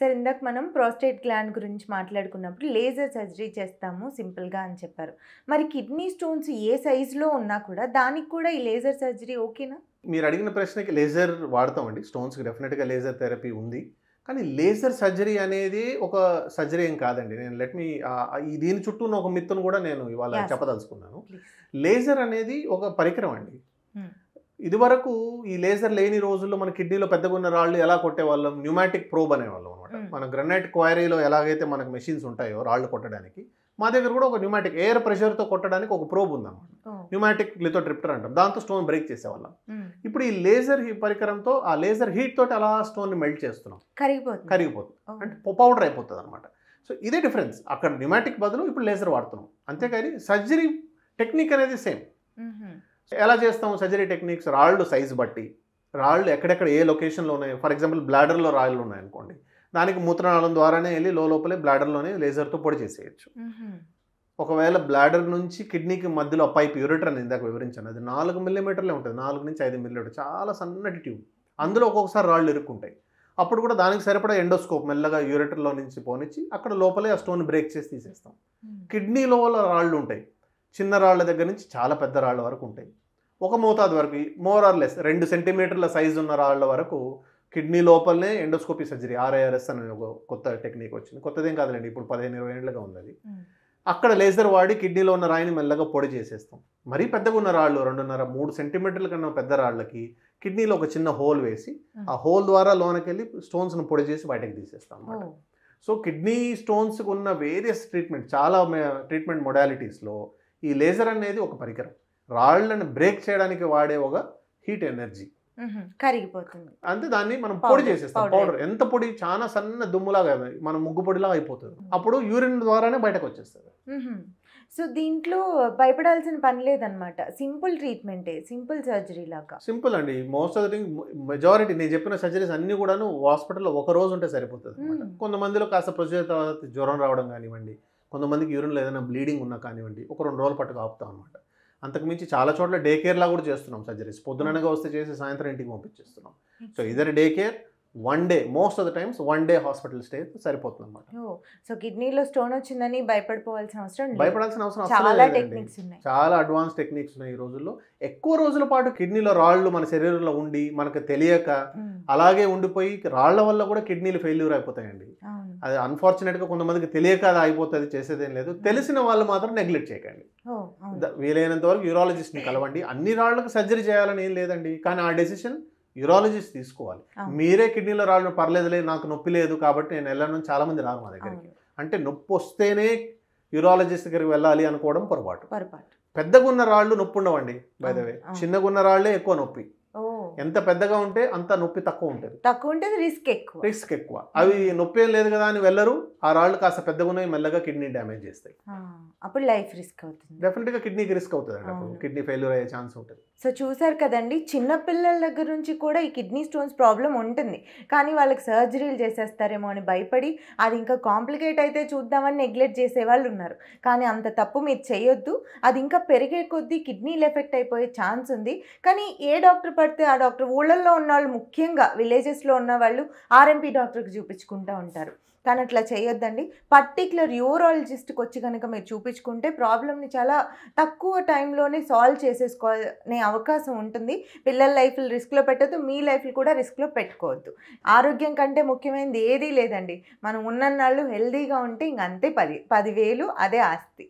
Sir ఇందాక మనం prostate gland గురించి మాట్లాడుకున్నప్పుడు లేజర్ సర్జరీ చేస్తాము సింపుల్‌గా అని చెప్పారు. మరి కిడ్నీ స్టోన్స్ ఏ సైజులో ఉన్నా కూడా దానికి కూడా ఈ లేజర్ సర్జరీ ఓకేనా? మీరు అడిగిన ప్రశ్నకి లేజర్ వాడతామండి. స్టోన్స్‌కి డెఫినిట్‌గా లేజర్ థెరపీ ఉంది. కానీ లేజర్ సర్జరీ అనేది ఒక సర్జరీ ఏం కాదండి. నేను దీని చుట్టూ ఉన్న ఒక మిత్తును కూడా నేను ఇవాళ యాహ్! చెప్పదలుచుకున్నాను. ప్లీజ్. లేజర్ అనేది ఒక పరికరం అండి. హ్మ్. ఇదివరకు ఈ లేజర్ లేని రోజుల్లో మన కిడ్నీలో పెద్దగున్న రాళ్ళు ఎలా కొట్టేవాళ్ళం? న్యూమాటిక్ ప్రోబ్ అనేవాళ్ళం అనమాట. హ్మ్. మన గ్రానైట్ క్వారీలో ఎలాగైతే మనకు మెషిన్స్ ఉంటాయో రాళ్ళు కొట్టడానికి, మా దగ్గర కూడా ఒక న్యూమాటిక్ ఎయిర్ ప్రెషర్‌తో కొట్టడానికి ఒక ప్రోబ్ ఉందన్నమాట. ఓహ్! న్యూమాటిక్ లిథోట్రిప్టర్ అంటాం. దాంతో స్టోన్ బ్రేక్ చేసేవాళ్ళం. హ్మ్. ఇప్పుడు ఈ లేజర్ పరికరంతో ఆ లేజర్ హీట్ తోటి అలా స్టోన్‌ని మెల్ట్ చేస్తున్నాం. కరిగిపోతుంది. ఓహ్! అంటే పౌడర్ అయిపోతుందన్నమాట. సో ఇదే డిఫరెన్స్. అక్కడ న్యూమాటిక్ బదులు ఇప్పుడు లేజర్ వాడుతున్నాం. అంతేగాని సర్జరీ టెక్నిక్ అనేది సేమ్. హుహు. ఎలా చేస్తాం సర్జరీ టెక్నిక్స్? రాళ్ళు సైజ్ బట్టి, రాళ్ళు ఎక్కడెక్కడ ఏ లొకేషన్‌లో ఉన్నాయి. ఫర్ ఎగ్జాంపుల్ బ్లాడర్‌లో రాళ్ళు ఉన్నాయనుకోండి. దానికి మూత్రనాళం ద్వారానే వెళ్ళి లోపలే బ్లాడర్‌లోనే లేజర్‌తో పొడి చేసేయొచ్చు. హుహు. ఒకవేళ బ్లాడర్ నుంచి కిడ్నీకి మధ్యలో పైప్ యూరెటర్ అని ఇందాక వివరించాను. అది 4 మిల్లీమీటర్లే ఉంటుంది. 4-5 మిల్లీమీటర్ చాలా సన్నటి ట్యూబ్. అందులో ఒక్కొక్కసారి రాళ్ళు ఇరుక్కుంటాయి. అప్పుడు కూడా దానికి సరిపడా ఎండోస్కోప్ మెల్లగా యూరెటర్‌లో నుంచి పోనిచ్చి అక్కడ లోపలే ఆ స్టోన్ బ్రేక్ చేసి తీసేస్తాం. హ్మ్. కిడ్నీ లోపల రాళ్ళు ఉంటాయి. చిన్న రాళ్ళ దగ్గర నుంచి చాలా పెద్ద రాళ్ళ వరకు ఉంటాయి. ఒక మోతాదు వరకు మోర్ ఆర్ లెస్ 2 సెంటీమీటర్ల సైజు ఉన్న రాళ్ళ వరకు కిడ్నీ లోపలనే ఎండోస్కోపీ సర్జరీ ఆర్ఐఆర్ఎస్ అనే ఒక కొత్త టెక్నిక్ వచ్చింది. కొత్తదేం కాదులేండి. ఇప్పుడు 15-20 ఏళ్లుగా ఉంది అది. హ్మ్. అక్కడ లేజర్ వాడి కిడ్నీలో ఉన్న రాయిని మెల్లగా పొడి చేసేస్తాం. మరీ పెద్దగా ఉన్న రాళ్ళు 2.5-3 సెంటీమీటర్ల కన్నా పెద్ద రాళ్ళకి కిడ్నీలో ఒక చిన్న హోల్ వేసి ఆ హోల్ ద్వారా లోనకెళ్ళి స్టోన్స్ను పొడి చేసి బయటకు తీసేస్తాం అన్నమాట. ఓహ్! సో కిడ్నీ స్టోన్స్కి ఉన్న వేరియస్ ట్రీట్మెంట్ చాలా ట్రీట్మెంట్ మొడాలిటీస్లో ఈ లేజర్ అనేది ఒక పరికరం. రాళ్ళను బ్రేక్ చేయడానికి వాడే ఒక హీట్ ఎనర్జీ. హుహు. కరిగిపోతుంది. అంతే దాన్ని మనం పొడి పౌడర్. చేసేస్తాం. పౌడర్. పౌడర్ ఎంత పొడి? చాలా సన్న దుమ్ములాగా మన ముగ్గు పొడిలాగా అయిపోతుంది. అప్పుడు యూరిన్ ద్వారానే బయటకు వచ్చేస్తుంది. హుహు. సో దీంట్లో భయపడాల్సిన పని లేదనమాట. సింపుల్ ట్రీట్మెంటే. సింపుల్ సర్జరీ లాగా. సింపుల్ అండి. Most of the thing majority నేను చెప్పిన సర్జరీస్ అన్నీ కూడాను హాస్పిటల్లో ఒక రోజు ఉంటే సరిపోతుంది అనమాట. హ్మ్. కొంతమందిలో కాస్త ప్రొసీజర్ తర్వాత జ్వరం రావడం కానివ్వండి, కొంతమందికి యూరిన్లో ఏదైనా బ్లీడింగ్ ఉన్నా కానివ్వండి, ఒక 2 రోజులు పట్టుకు ఆపుతాం అనమాట. అంతకుమించి చాలా చోట్ల డే కేర్లా కూడా చేస్తున్నాం సర్జరీస్. పొద్దుననగా వస్తే చేసి సాయంత్రం ఇంటికి పంపించేస్తున్నాం. So either day care, 1 day most of the times 1 day hospital stay సరిపోతుంది అనమాట. ఓహ్! సో కిడ్నీలో స్టోన్ వచ్చిందని భయపడిపోవాల్సిన అవసరం లేదు. భయపడాల్సిన అవసరం అసలు చాలా లేదండి. టెక్నిక్స్ ఉన్నాయి. చాలా అడ్వాన్స్ టెక్నిక్స్ ఉన్నాయి ఈ రోజుల్లో. ఎక్కువ రోజుల పాటు కిడ్నీలో రాళ్ళు మన శరీరంలో ఉండి మనకు తెలియక హ్మ్. అలాగే ఉండిపోయి రాళ్ల వల్ల కూడా కిడ్నీలు ఫెయిల్యూర్ అయిపోతాయండి. అవును. అది అన్ఫార్చునేట్గా కొంతమందికి తెలియక అది అయిపోతుంది, చేసేదేం లేదు. తెలిసిన వాళ్ళు మాత్రం నెగ్లెక్ట్ చేయకండి. ఓహ్! అవును. వీలైనంత వరకు యూరాలజిస్ట్ని కలవండి. అన్ని రాళ్ళకు సర్జరీ చేయాలని ఏం లేదండి. కానీ ఆ డెసిషన్ యూరాలజిస్ట్ తీసుకోవాలి. అవును. మీరే కిడ్నీలో రాళ్ళు పర్లేదులే నాకు నొప్పి లేదు కాబట్టి నేను వెళ్ళను చాలా మంది రారు మా దగ్గరికి. అవును. అంటే నొప్పి వస్తేనే యూరాలజిస్ట్ దగ్గరికి వెళ్ళాలి అనుకోవడం పొరపాటు. పొరపాటు. పెద్దగున్న రాళ్ళు నొప్పి ఉండవండి బై ద వే. అవును. చిన్నగున్న రాళ్ళే ఎక్కువ నొప్పి. ఓహ్! ఎంత పెద్దగా ఉంటే అంత నొప్పి తక్కువ ఉంటుంది. తక్కువ ఉంటది, రిస్క్ ఎక్కువ. రిస్క్ ఎక్కువ. అవి నొప్పి ఏం లేదు కదా అని వెళ్ళరు. ఆ రాళ్ళు కాస్త పెద్దగా ఉన్నాయి, మెల్లగా కిడ్నీ డ్యామేజ్ చేస్తాయి. అప్పుడు లైఫ్ రిస్క్ అవుతుంది. డెఫినెట్గా కిడ్నీకి రిస్క్ అవుతుంది అండి. అప్పుడు అవును. కిడ్నీ ఫెయిల్యూర్ అయ్యే ఛాన్స్ ఉంటుంది. సో చూసారు కదండి, చిన్న పిల్లల దగ్గర నుంచి కూడా ఈ కిడ్నీ స్టోన్స్ ప్రాబ్లం ఉంటుంది. కానీ వాళ్ళకి సర్జరీలు చేసేస్తారేమో అని భయపడి అది ఇంకా కాంప్లికేట్ అయితే చూద్దామని నెగ్లెక్ట్ చేసేవాళ్ళు ఉన్నారు. కానీ అంత తప్పు మీరు చేయొద్దు. అది ఇంకా పెరిగే కొద్దీ కిడ్నీలు ఎఫెక్ట్ అయిపోయే ఛాన్స్ ఉంది. కానీ ఏ డాక్టర్ పడితే ఆ డాక్టర్, ఊళ్ళల్లో ఉన్న వాళ్ళు, ముఖ్యంగా విలేజెస్లో ఉన్న వాళ్ళు ఆర్ఎంపీ డాక్టర్కి చూపించుకుంటూ ఉంటారు. కానీ అట్లా చేయొద్దండి. పర్టిక్యులర్ యూరాలజిస్ట్కి వచ్చి కనుక మీరు చూపించుకుంటే ప్రాబ్లమ్ని చాలా తక్కువ టైంలోనే సాల్వ్ చేసేసుకోనే అవకాశం ఉంటుంది. పిల్లల లైఫ్లు రిస్క్లో పెట్టద్దు, మీ లైఫ్లు కూడా రిస్క్లో పెట్టుకోవద్దు. ఆరోగ్యం కంటే ముఖ్యమైనది ఏదీ లేదండి. మనం ఉన్నన్నాళ్ళు హెల్దీగా ఉంటే ఇంక అంతే 10,000 అదే ఆస్తి.